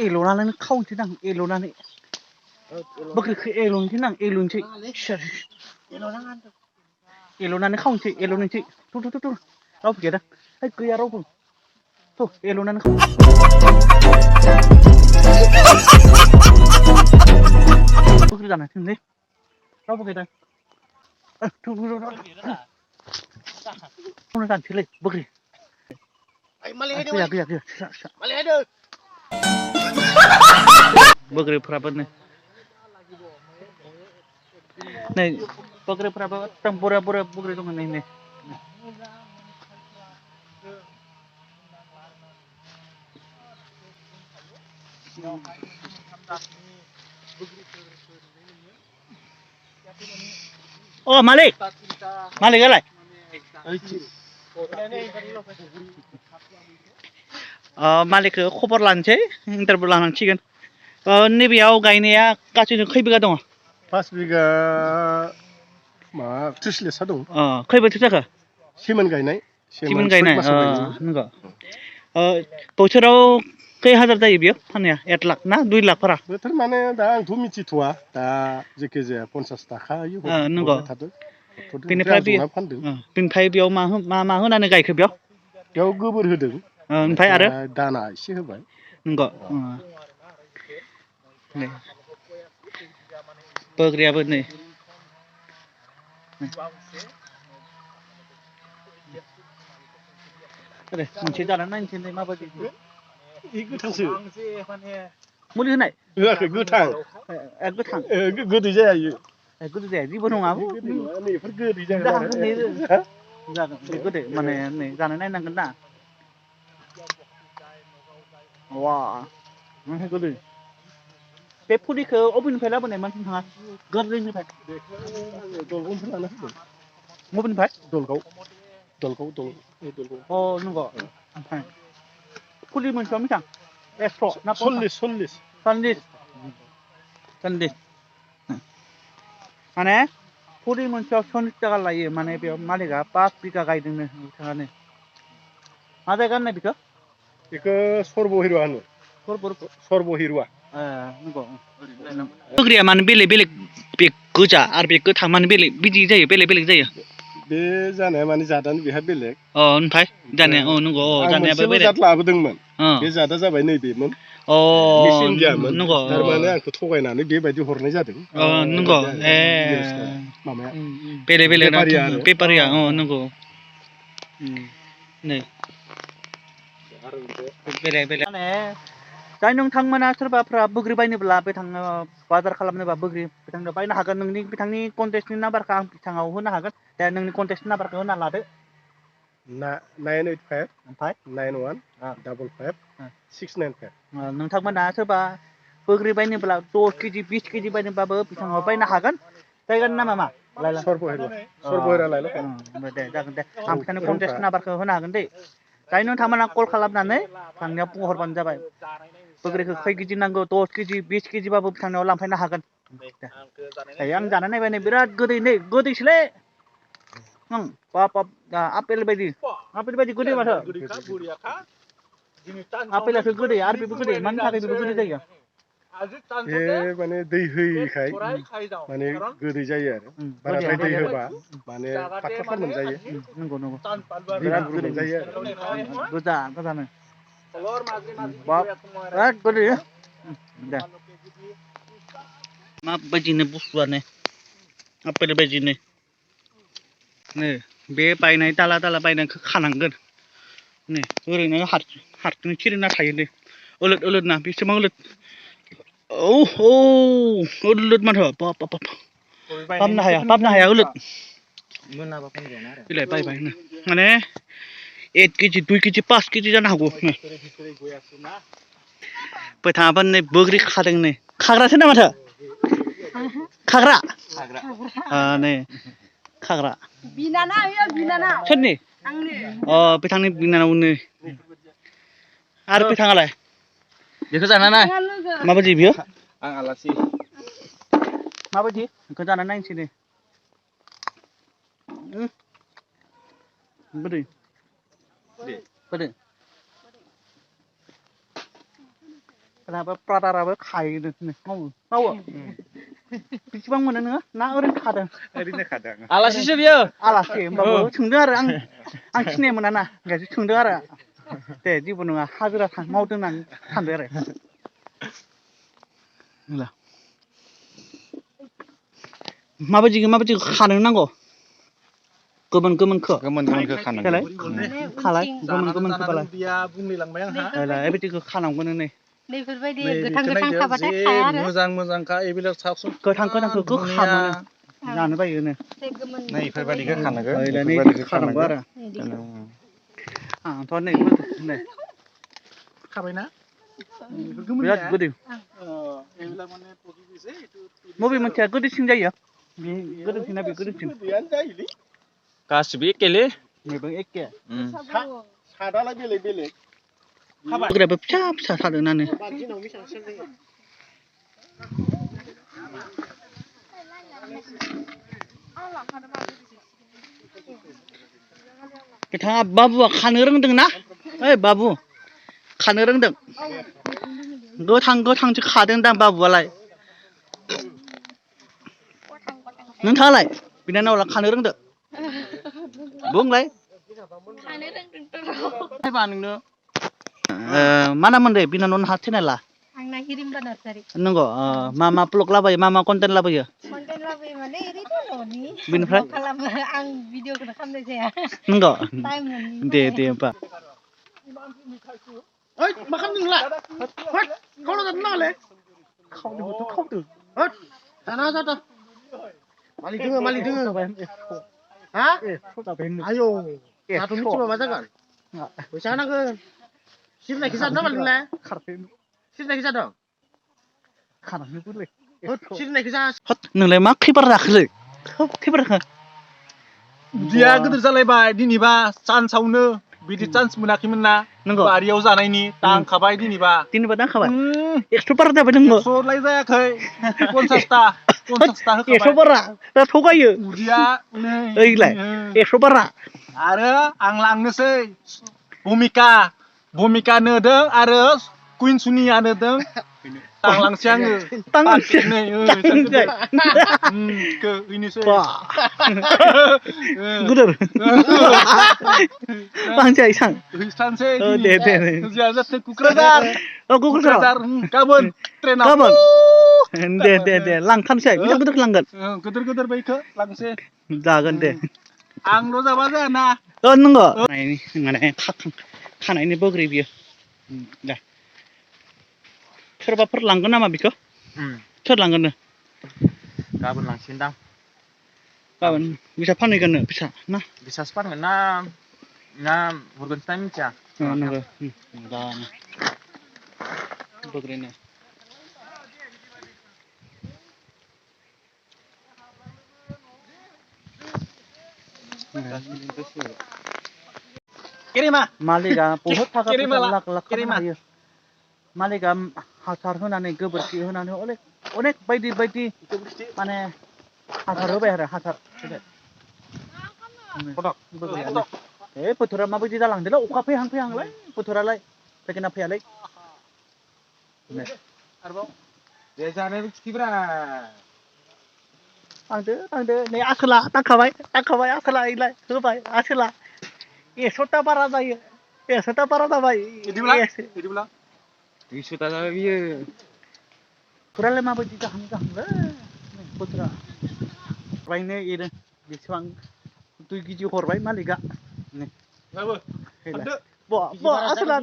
एल'नानै खावनोसै दां एल'नानै बोग्रिखौ एल'नोसै दां एल'नोसै एल'नानै खावनोसै एल'नोसै थु रावबो गैया दां है गैया रावबो थु एल'नानै बोग्रि जानांसिगोनलै रावबो गैया दां थु जानोसैलै बोग्रि गैया बोग्रिफ्राबो नै बोग्रिफ्राबो एकदम बरिया बोग्रि दङ नै अ मालिकआलाय मालिकखौ खबर लानोसै इन्टारभिउ लानांसिगोन नैबेयाव गायनाया गासैजों खै बिगा दङ 5 बिगा मा 30 लेसा दं खै बोथोर जाखो सिमोन गायनाय नंगौ बोथोराव खै हाजार जायो बेयो फाननाया 1 लाख ना 2 लाखफोरा बोथोर माने दा आंथ' मिथिथ'वा दा जेखिजाया 50 थाखा नंगौ थादों बेनिफ्राय बेयाव मा होनानै गायखो बेयाव गोबोर होदों ओमफ्राय आरो दाना एसे होबाय नंगौ बोग्रियाबो नै मोनसे जानानै नायनोसै माबायदि गोथांसो मुलि होनाय होआखै गोथां गोदै जाया इयो गोदै जाया जेबो नङा बेफोर गोदै जागोन बे गोदै माने नै जानाय नायनांगोन ना वा गोदै बे फुलिखौ अबेनिफ्राय लाबोनाय नोंथाङा गोरलैनिफ्राय दलगावनिफ्राय लाना फैदों बबेनिफ्राय दलगाव अ नंगौ ओमफ्राय फुलि मोनसेयाव बेसेबां 100 ना 40 माने फुलि मोनसेयाव 40 थाखा लायो माने बेयाव मालिकआ 5 बिगा गायदोंनो बिथाङानो मा जायगा होननाय बेखौ सर्बहिरुवा होनो सर्बहिरुवा बोग्रिया मानो बेलेग बे गोजा आरो बे गोथां मानो बेलेग बिदि जायो बेलेग जायो बे जानाया माने जादानो बेहा बेलेग ओमफ्राय जानाया नंगौ जानायाबो बेलेग जाद लाबोदोंमोन बे जादा जाबाय नैबेमोन मेचिन गैयामोन नंगौ थारमाने आंखौ थगायनानै बेबायदि हरनाय जादों नंगौ माबाया बेलेग बेफारिया नंगौ नै बेलेग माने जाय नोंथांमोना सोरबाफ्रा बोग्रि बायनोब्ला बिथाङा बाजार खालामनोबा बोग्रि बिथांनो बायनो हागोन बिथांनि कन्टेक्टनि नाम्बारखौ आं बिथाङाव होनो हागोन दा नोंनि कन्टेक्ट नाम्बारखौ होना लादो 985915565 नोंथांमोना सोरबा बोग्रि बायनोब्ला 10 केजि 20 केजि बायनोबाबो बिथाङा बायनो हागोन जायगानि नामा मा दे जागोन दे आं बिथांनि कन्टेक्ट नाम्बारखौ होनो हागोन दे दायो नोंथांमोना कल खालामनानै थांनायाव बुंहरबानो जाबाय बोग्रिखौ खै केजि नांगौ 10 केजि 20 केजिबाबो बिथांनाव लांफैनो हागोन दायो आं जानाय नायबाय बिराद गोदैसोलै आपेल बायदि गोदै माथो आपेलासो गोदै आरो बेबो गोदै मानि थाखाय बेबो गोदै जायो माने दै होयिखाय माने गोदै जायो आरो बाराद्राय दै होबा माने फाख्रा मोनजायो नंगौ बिराद गोदै मोनजायो आरो गोजानो बिराद गोदै दे माबायदिनो बुस्थुआनो आपेल बायदिनो नै बे बायनाय दाला बायनायखौ खानांगोन नै ओरैनो हारसिं सिरिना थायो दे ओलोद ना बेसेबां ओलोद ओलोद माथो पाबनो हाया ओलोद बिलाइ बायबाय माने 1 केजि 2 केजि 5 केजि जानो हागौ बिथाङाबो नै बोग्रि खादों नै खाग्रासो ना माथो खाग्रा नै खाग्रा सोरनि बिथांनि बिनानावनि आरो बिथाङालाय बेखौ जाना माबायदि बियो आं आलासि माबायदि बेखौ जानानै नायनोसै दे गोदै दाबो ब्रादाराबो खायो मावो बेसेबां मोनो नोङो ना ओरैनो खादों आलासिसो बियो आलासि होमबाबो सोंदों आरो आं सिनाय मोना ना ओंखायसो सोंदों आरो दे जेबो नङा हाजिरा मावदों होननानै सानदों आरो माबायदि खानो नांगौ गोमोनखौ खानांगौ खालाय गोमोनखौ बालाय बुंलांबाय आंहा बेबायदिखौ खानांगौनो नै बेफोरबायदि गोथां खाबाथाय खाया आरो मोजांखा एबिलाक साबसिन गोथांखौ खामोनो जानो बायोनो नै इफोरबायदिखौ खानांगौ खानांगौ आरो आंथ' नै खाबायना बिराद गोदै मबे मोनसेया गोदैसिन जायो बे गोदैसिन ना बे गोदैसिन गासिबो एखेलै मैगं एखे सादालाय बेलेग हाग्रायाबो फिसा सादोंनानो बिथाङा बाबुआ खानो रोंदों ना ओइ बाबु खानो रोंदों गोथांसो खादों दां बाबुआलाय नोंथाङालाय बिनानावला खानो रोंदो बुंलाय नोंनो मा नाम मोनदे बिनानावनो हाथेनायला आंना हिरिम्बा नार्जारि नंगौ मा प्लग लाबोयो मा कन्टेन्ट लाबोयो कन्टेन्ट लाबोयो माने ओरैनो न'नि बेनिफ्राय खालामो आं भिडिअखौनो खालामनाय जाया नंगौ टाइम मोनैनि दे होमबा ओइ मा खालामदों नोंलाय होद खावना जानो नाङालै खावदों जाना जादों मालिक दोङो हा आयौ दाथ' मिथिबा मा जागोन फैसा होनांगोन सिबिनायखौ जादों नामा नोंलाय सिबिनायखौ जादों सिबिनायखौ जा नोंलाय मा खैबार जाखोलै खैबार जाखो उदैया गिदिर जालायबाय दिनैबा चान्सआवनो बिदि चान्स मोनाखैमोन ना नंगौ बारियाव जानायनि दांखाबाय दिनैबा दांखाबाय 100 बारा जाबाय नोंबो 100लाय जायाखै 50ता होखाबाय 100 बारा दा थगायो उदैया नै ओइलाय 100 बारा आरो आं लांनोसै भूमिका नोदों आरो कुइन सुनिया नोदों लांलांसै आङो नै गिदिर लांसै सां दे क'क्राझार गाबोन ट्रेनाव दे लांथारसै बेसेबां गिदिर लांगोन गिदिर बैखौ लांसै जागोन दे आंल' जाबा जायाना नंगौ माने खानायनि बग्रि बियो दे सोरबाफोर लांगोन नामा बेखौ सोर लांगोन गाबोन लांसिगोनदां गाबोन बेसा फानहैगोननो फिसा ना बिसासो फानगोन ना हरगोनसो ना मिथिया नंगौ बग्रिनो मालिकआ बहुत थाखा फैसा लाख खामायनो हायो मालिकआ हासार होनानै गोबोरखि होनानै अनेक बायदि माने हासार होबाय आरो हासार बोथोरा माबायदि जालांदोंलै अखा फैहांलाय बोथोरालाय फैगोन ना फैयालै थांदो नै आसोला दांखाबाय आसोला इलाय होबाय आसोला 100ता बारा जायो 100ता बारा जाबाय बिदिब्ला 200ता जाबाय बियो बोथोरालाय माबायदि जाहांलै बोथोरा बायनो एरो बेसेबां 2 केजि हरबाय मालिकआ नै आसोला